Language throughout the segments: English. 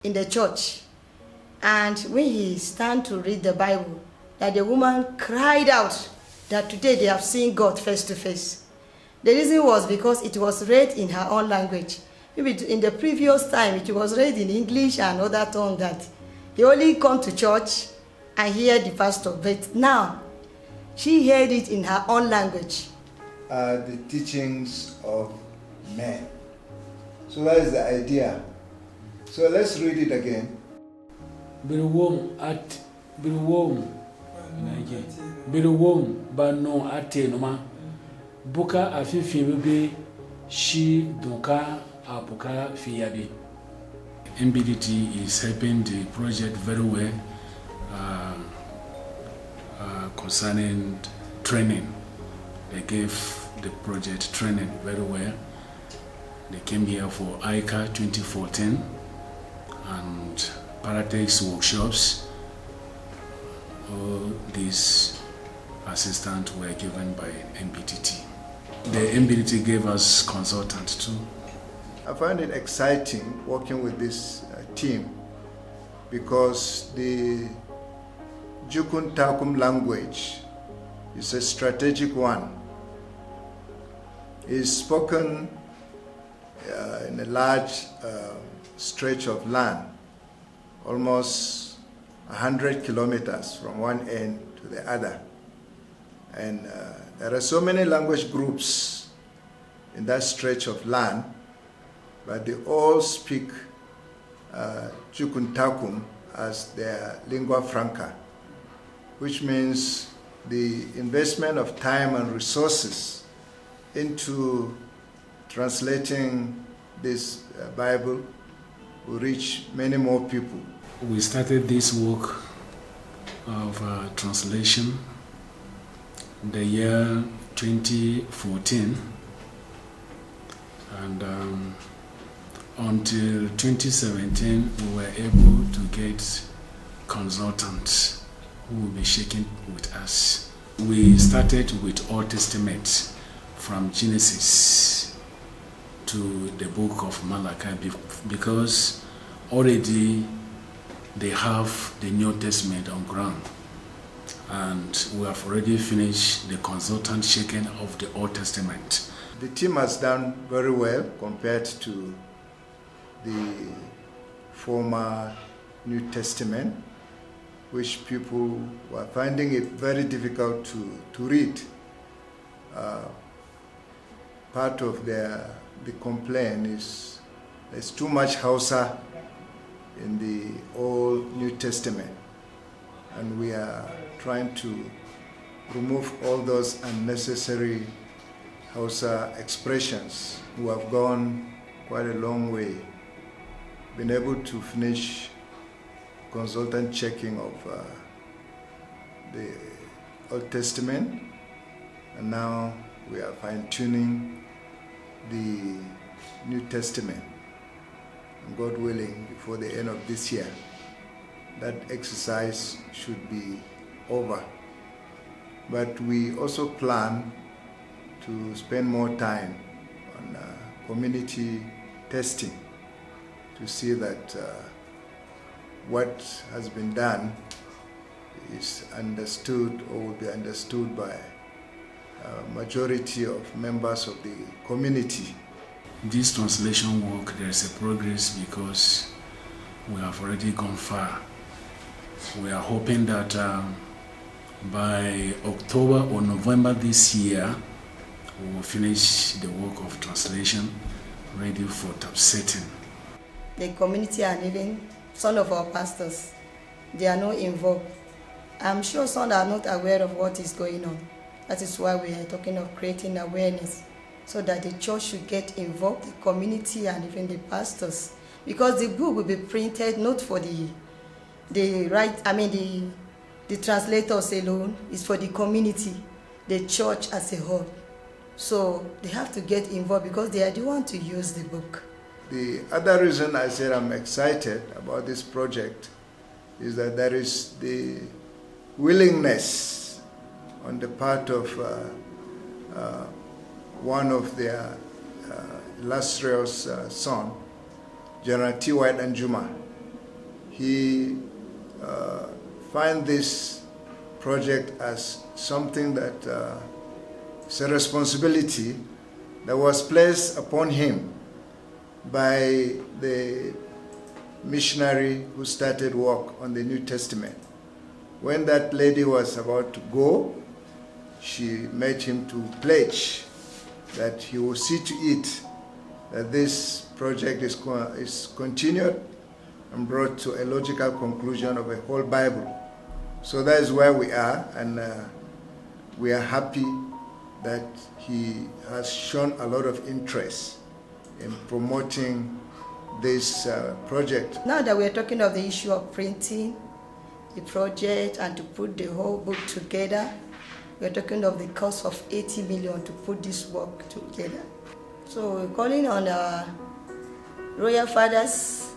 in the church, and when he stand to read the Bible, that the woman cried out that today they have seen God face to face. The reason was because it was read in her own language. Maybe in the previous time it was read in English and other tongue that they only come to church and hear the pastor, but now she heard it in her own language. The teachings of men. So that is the idea. So let's read it again. Biruwom bano ate noma buka afifi bebe shi dunka apuka fiyabi. NBTT is helping the project very well concerning training. They gave the project training very well. They came here for ICA 2014 and Paratex workshops. All these assistants were given by NBTT. The NBTT gave us consultants too. I find it exciting working with this team because the Jukun-Takum language is a strategic one. It's spoken in a large stretch of land, almost 100 kilometers from one end to the other. And there are so many language groups in that stretch of land, but they all speak Jukun-Takum as their lingua franca, which means the investment of time and resources into translating this Bible will reach many more people. We started this work of translation in the year 2014, and until 2017 we were able to get consultants who will be shaking with us. We started with Old Testament from Genesis to the book of Malachi because already they have the New Testament on ground, and we have already finished the consultant shaking of the Old Testament. The team has done very well compared to the former New Testament, which people were finding it very difficult to read. Part of the complaint is there's too much Hausa in the Old New Testament, and we are trying to remove all those unnecessary Hausa expressions. We have gone quite a long way, been able to finish consultant checking of the Old Testament, and now we are fine-tuning the New Testament. And God willing, before the end of this year, that exercise should be over. But we also plan to spend more time on community testing to see that what has been done is understood or will be understood by a majority of members of the community. This translation work, there's a progress because we have already gone far. We are hoping that by October or November this year, we will finish the work of translation ready for typesetting. The community and even some of our pastors, they are not involved. I'm sure some are not aware of what is going on. That is why we are talking of creating awareness so that the church should get involved, the community and even the pastors. Because the book will be printed not for the translators alone, it's for the community, the church as a whole. So they have to get involved because they are the ones to use the book. The other reason I said I'm excited about this project is that there is the willingness on the part of one of their illustrious son, General T. White and Juma, he finds this project as something that is a responsibility that was placed upon him by the missionary who started work on the New Testament. When that lady was about to go, she made him to pledge that he will see to it that this project is continued and brought to a logical conclusion of a whole Bible. So that is where we are, and we are happy that he has shown a lot of interest in promoting this project. Now that we are talking of the issue of printing the project and to put the whole book together, we are talking of the cost of 80 million to put this work together. So we're calling on our royal fathers,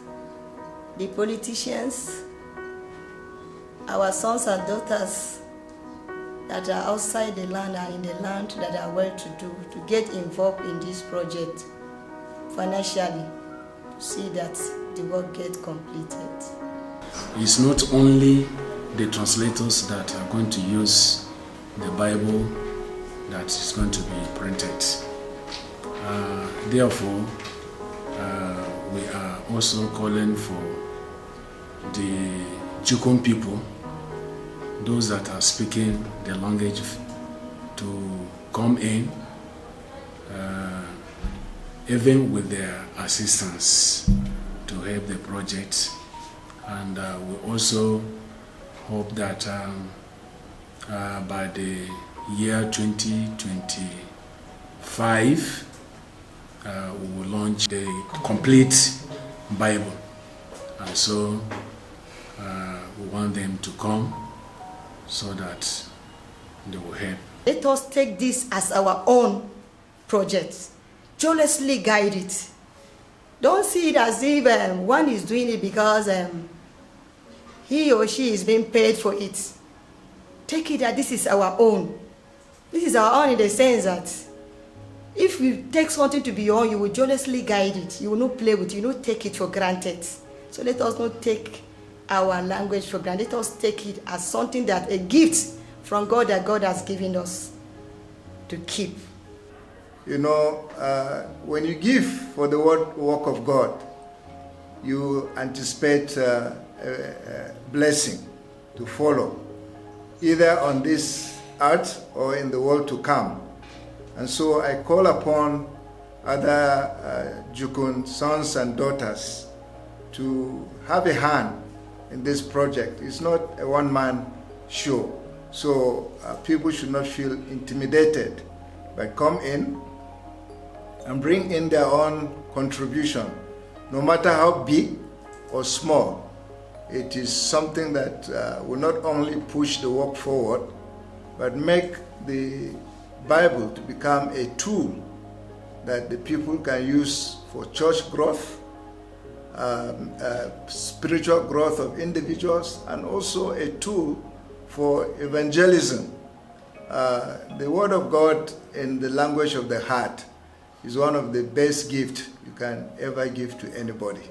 the politicians, our sons and daughters that are outside the land and in the land that are well-to-do to get involved in this project financially, to see that the work gets completed. It's not only the translators that are going to use the Bible that is going to be printed. Therefore, we are also calling for the Jukun people, those that are speaking the language, to come in, even with their assistance, to help the project. And we also hope that by the year 2025, we will launch the complete Bible. And so we want them to come so that they will help. Let us take this as our own project. Joyously guide it. Don't see it as if one is doing it because he or she is being paid for it. Take it that this is our own. This is our own in the sense that if you take something to be your own, you will joyously guide it. You will not play with it. You will not take it for granted. So let us not take our language for granted. Let us take it as something that a gift from God that God has given us to keep. You know, when you give for the work of God, you anticipate a blessing to follow, either on this earth or in the world to come. And so I call upon other Jukun sons and daughters to have a hand in this project. It's not a one-man show, so people should not feel intimidated, but come in and bring in their own contribution, no matter how big or small. It is something that will not only push the work forward, but make the Bible to become a tool that the people can use for church growth, spiritual growth of individuals, and also a tool for evangelism. The Word of God in the language of the heart is one of the best gifts you can ever give to anybody.